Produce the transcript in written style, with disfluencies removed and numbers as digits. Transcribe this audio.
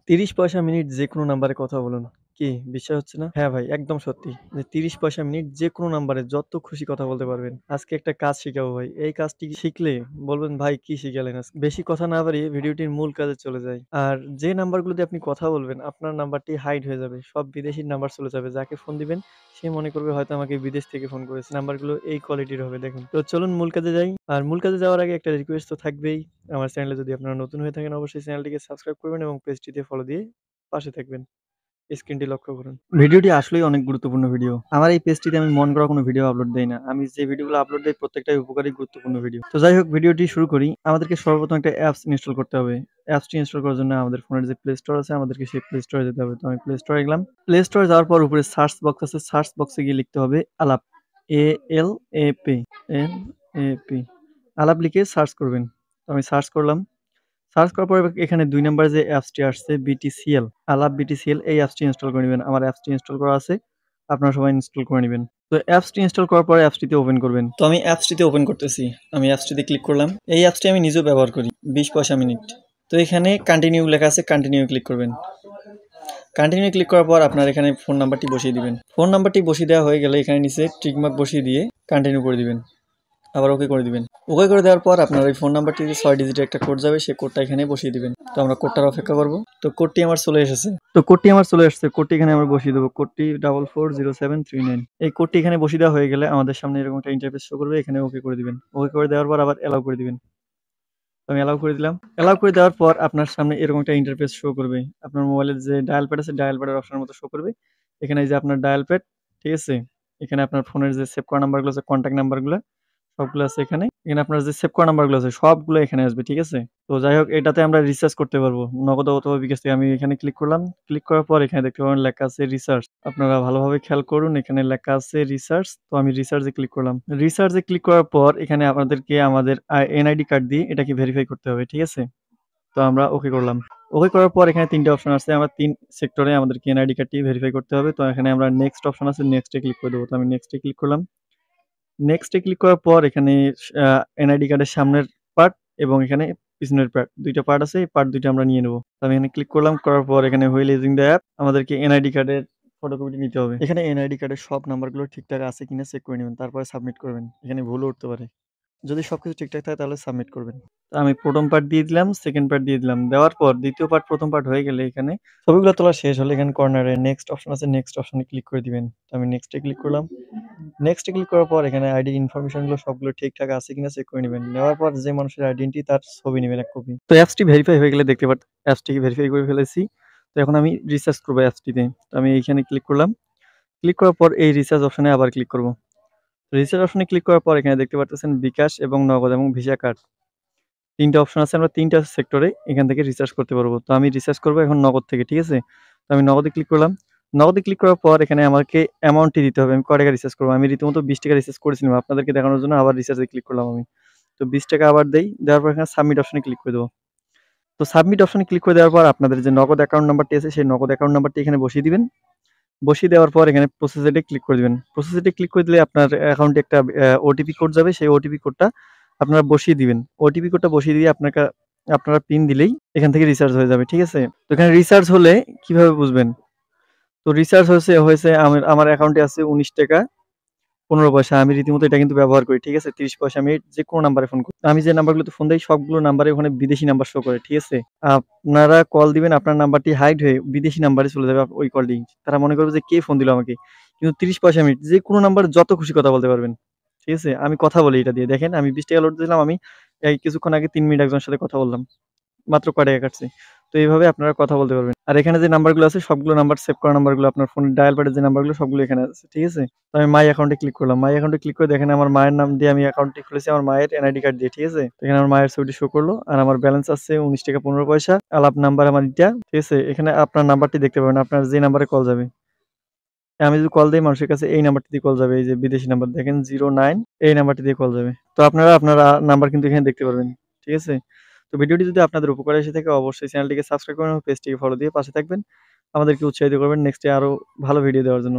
৩০ পয়সা মিনিট যেকোনো নাম্বারে কথা বলুন। কি বিশ্বাস হচ্ছে না? হ্যাঁ ভাই, একদম সত্যি। যে ৩০ পয়সা মিনিট যেকোনো নাম্বারে যত খুশি কথা বলতে পারবেন। আজকে একটা কাজ শিখাবো ভাই। এই কাজটি শিখলে বলবেন, "ভাই কি শিখালেন আজকে?" বেশি কথা না বাড়িয়ে ভিডিওটির মূল কাজে চলে যাই। আর যে নাম্বারগুলো দিয়ে আপনি কথা বলবেন, আপনার নাম্বারটি হাইড হয়ে যাবে। সব বিদেশির নাম্বার চলে যাবে। যাকে ফোন দিবেন সে মনে করবে হয়তো আমাকে বিদেশ থেকে ফোন করেছে। নাম্বারগুলো এই কোয়ালিটির হবে দেখুন। তো চলুন মূল কাজে যাই। আর মূল কাজে যাওয়ার আগে একটা রিকোয়েস্ট তো থাকবেই। আমার চ্যানেলে যদি আপনারা নতুন হয়ে থাকেন অবশ্যই চ্যানেলটিকে সাবস্ক্রাইব করবেন এবং পেজটিতে ফলো দিয়ে পাশে থাকবেন। স্ক্রিনটি লক্ষ্য করুন। ভিডিওটি আসলেই অনেক গুরুত্বপূর্ণ ভিডিও। আমার এই পেজটিতে আমি মন গড়া কোনো ভিডিও আপলোড দেই না। আমি যে ভিডিওগুলো আপলোড দেই প্রত্যেকটাই উপকারী গুরুত্বপূর্ণ ভিডিও। তো যাই হোক ভিডিওটি শুরু করি। আমাদেরকে সর্বপ্রথম একটা অ্যাপস ইনস্টল করতে হবে। অ্যাপসটি ইনস্টল করার জন্য আমাদের ফোনের যে প্লে স্টোর আছে আমাদেরকে সেই প্লে স্টোরে যেতে হবে। তো আমি প্লে স্টোরে গেলাম। প্লে স্টোরে যাওয়ার পর উপরে সার্চ বক্স আছে। সার্চ বক্সে গিয়ে লিখতে হবে আলাপ। ALAP LAP আলাপ লিখে সার্চ করবেন। তো আমি সার্চ করলাম। সার্চ করার পরে এখানে ২ নাম্বার যে অ্যাপসটি আসছে BTCL, আলাপ BTCL এই অ্যাপসটি ইনস্টল করে নিবেন। আমার অ্যাপসটি ইনস্টল করা আছে। আপনারা সবাই ইনস্টল করে নিবেন। তো অ্যাপসটি ইনস্টল করার পরে অ্যাপসটিতে ওপেন করবেন। তো আমি অ্যাপসটিতে ওপেন করতেছি। আমি অ্যাপসটিতে ক্লিক করলাম। এই অ্যাপসটি আমি নিজেও ব্যবহার করি। ২০ পয়সা মিনিট। তো এখানে কন্টিনিউ লেখা আছে, কন্টিনিউ ক্লিক করবেন। কন্টিনিউ ক্লিক করার পর আপনার এখানে ফোন নাম্বারটি বসিয়ে দিবেন। ফোন নাম্বারটি বসিয়ে দেওয়া হয়ে গেলে এখানে নিচে টিক মার্ক বসিয়ে দিয়ে কন্টিনিউ করে দিবেন। আবার ওকে করে দিবেন। ওকে করে দেওয়ার পর আপনার ওই ফোন নাম্বারটিতে ৬ ডিজিটের একটা কোড যাবে, সেই কোডটা এখানে বসিয়ে দিবেন। তো আমরা কোডটার অপেক্ষা করব। তো কোডটি আমার চলে এসেছে। কোডটি এখানে আমরা বসিয়ে দেব। কোডটি 440739। এই কোডটি এখানে বসিয়ে দেওয়া হয়ে গেলে আমাদের সামনে এরকম একটা ইন্টারফেস শো করবে। এখানে ওকে করে দিবেন। ওকে করে দেওয়ার পর আবার অ্যালাউ করে দিবেন। তো আমি অ্যালাউ করে দিলাম। অ্যালাউ করে দেওয়ার পর আপনার সামনে এরকম একটা ইন্টারফেস শো করবে। আপনার মোবাইলের যে ডায়াল প্যাড আছে, ডায়াল প্যাডের অপশনের মতো শো করবে। এখানে এই যে আপনার ডায়াল প্যাড, ঠিক আছে? এখানে আপনার ফোনের যে সেভ করা নাম্বারগুলো আছে, কনট্যাক্ট নাম্বারগুলা সবগুলো আছে এখানে। এখানে আপনার যে সেভ করা নাম্বারগুলো আছে সবগুলো এখানে আসবে, ঠিক আছে? তো যাই হোক এটাতে আমরা রিচার্জ করতে পারবো নগদ অথবা বিকাশ থেকে। আমি এখানে ক্লিক করলাম। ক্লিক করার পর এখানে দেখতে পাবেন লেখা আছে রিসার্চ। আপনারা ভালোভাবে খেয়াল করুন, এখানে লেখা আছে রিসার্চ। তো আমি রিসার্চে ক্লিক করলাম। রিসার্চে ক্লিক করার পর এখানে আপনাদেরকে আমাদের এনআইডি কার্ড দিয়ে এটাকে ভেরিফাই করতে হবে, ঠিক আছে? তো আমরা ওকে করলাম। ওকে করার পর এখানে ৩ টে অপশন আছে। আমরা ৩ সেক্টরে আমাদেরকে এনআইডি কার্ডটি ভেরিফাই করতে হবে। তো এখানে আমরা নেক্সট অপশন আছে, নেক্সট এ ক্লিক করে দেব। তো আমি নেক্সট এ ক্লিক করলাম। নেক্সট এ ক্লিক করার পর এখানে আ এনআইডি কার্ডের সামনের পার্ট এবং এখানে পিছনের পার্ট ২ টা পার্ট আছে। এই পার্ট ২ টা আমরা নিয়ে নেব। তো আমি এখানে ক্লিক করলাম। করার পর এখানে হুইল ইউজিং দ্য অ্যাপ আমাদেরকে এনআইডি কার্ডের ফটোকপিটি নিতে হবে। এখানে এনআইডি কার্ডের সব নাম্বারগুলো ঠিকঠাক আছে কিনা চেক করে নিবেন। তারপরে সাবমিট করবেন। এখানে ভুলও উঠতে পারে। যদি সবকিছু ঠিকঠাক থাকে তাহলে সাবমিট করবেন। তো আমি ১ম পার্ট দিয়ে দিলাম, 2nd পার্ট দিয়ে দিলাম। দেওয়ার পর ২য় পার্ট ১ম পার্ট হয়ে গেলে এখানে ছবিগুলো তোলা শেষ হলে এখানে কর্নারে নেক্সট অপশন আছে, নেক্সট অপশনে ক্লিক করে দিবেন। তো আমি নেক্সট এ ক্লিক করলাম। নেক্সট এ ক্লিক করার পর এখানে আইডি ইনফরমেশন গুলো সবগুলো ঠিকঠাক আছে কিনা চেক করে নিবেন। নেওয়ার পর যে মানুষের আইডেন্টি তার ছবি নিবেন ১ কপি। তো অ্যাপসটি ভেরিফাই হয়ে গেলে দেখতে অ্যাপসটিকে ভেরিফাই করে ফেলেছি। তো এখন আমি রিসার্চ করব অ্যাপসটিতে। তো আমি এইখানে ক্লিক করলাম। ক্লিক করার পর এই রিসার্চ অপশনে আবার ক্লিক করব। রিসার্চ অপশনে ক্লিক করার পর এখানে দেখতে পারতেছেন বিকাশ এবং নগদ এবং ভিসা কার্ড। ৩ টা অপশন আছে। আমরা ৩ টা সেক্টরে এখান থেকে রিসার্চ করতে পারবো। তো আমি রিসার্চ করব এখন নগদ থেকে, ঠিক আছে? তো আমি নগদে ক্লিক করলাম। নগদে ক্লিক করার পর এখানে আমাকে অ্যামাউন্টটি দিতে হবে। আমি কয় টাকা রিসার্চ করব? আমি রীতিমতো ৳২০ রিসার্চ করেছিলাম। আপনাদেরকে দেখানোর জন্য আবার রিসার্চে ক্লিক করলাম আমি। তো ৳২০ আবার দেই। দেওয়ার পর এখানে সাবমিট অপশনে ক্লিক করে দেব। তো সাবমিট অপশনে ক্লিক করে দেওয়ার পর আপনাদের যে নগদ অ্যাকাউন্ট নাম্বারটি আছে সেই নগদ অ্যাকাউন্ট নাম্বারটি এখানে বসিয়ে দিবেন। বসিয়ে দেওয়ার পর এখানে প্রসেস এ ক্লিক করে দিবেন। প্রসেস এ ক্লিক করে দিলে আপনার অ্যাকাউন্টে একটা ওটিপি কোড যাবে। সেই ওটিপি কোডটা আপনারা বসিয়ে দিবেন। ওটিপি কোডটা বসিয়ে দিয়ে আপনারা পিন দিলেই এখান থেকে রিচার্জ হয়ে যাবে। ঠিক আছে? তো এখানে রিচার্জ হলে কিভাবে বুঝবেন? তো রিচার্জ হয়েছে আমার অ্যাকাউন্টে আছে ৳১৯.১৫। আমি রীতিমতো এটা কিন্তু ব্যবহার করি। ঠিক আছে? ৩০ পয়সা আমি যেকোনো নাম্বারে ফোন করি। আমি যে নাম্বারগুলোতে ফোন দেই সবগুলো নাম্বারে ওখানে বিদেশি নাম্বার শো করে। ঠিক আছে? আপনারা কল দিবেন, আপনার নাম্বারটি হাইড হয়ে বিদেশি নাম্বারে চলে যাবে ওই কলটি। তারা মনে করবে যে কে ফোন দিল আমাকে। কিন্তু ৩০ পয়সা মিনিট যেকোনো নাম্বারে যত খুশি কথা বলতে পারবেন। ঠিক আছে? আমি কথা বলি এটা দিয়ে। দেখেন আমি ৳২০ লোড দিলাম। আমি এই কিছুক্ষণ আগে ৩ মিনিট একজনের সাথে কথা বললাম। মাত্র কয় টাকা কাটছে। তো এইভাবে আপনারা কথা বলতে পারবেন। আর এখানে যে নাম্বারগুলো আছে সবগুলো নাম্বার সেভ করা নাম্বারগুলো আপনার ফোনের ডায়াল প্যাডের যে নাম্বারগুলো সবগুলো এখানে আছে। ঠিক আছে? তো আমি মাই অ্যাকাউন্টে ক্লিক করলাম। মাই অ্যাকাউন্টে ক্লিক করে দেখেন আমার মায়ের নাম দিয়ে আমি অ্যাকাউন্টটি খুলেছি আমার মায়ের এনআইডি কার্ড দিয়ে। ঠিক আছে? তো এখানে আমার মায়ের ছবিটি শো করলো। আর আমার ব্যালেন্স আছে ৳১৯.১৫। আলাপ নাম্বার আমার এটা। ঠিক আছে? এখানে আপনার নাম্বারটি দেখতে পাবেন। আপনার যে নাম্বারে কল যাবে। আমি যদি কল দেই মানুষের কাছে এই নাম্বারটি দিয়ে কল যাবে। এই যে বিদেশি নাম্বার দেখেন 09 এই নাম্বারটি দিয়ে কল যাবে। তো আপনারা আপনার নাম্বার কিন্তু এখানে দেখতে পারবেন। ঠিক আছে? তো ভিডিওটি যদি আপনাদের উপকারে এসে থাকে অবশ্যই চ্যানেলটিকে সাবস্ক্রাইব করবেন এবং পেজটিকে ফলো দিয়ে পাশে থাকবেন। আমাদেরকে উৎসাহিত করবেন নেক্সট এ আরো ভালো ভিডিও দেওয়ার জন্য।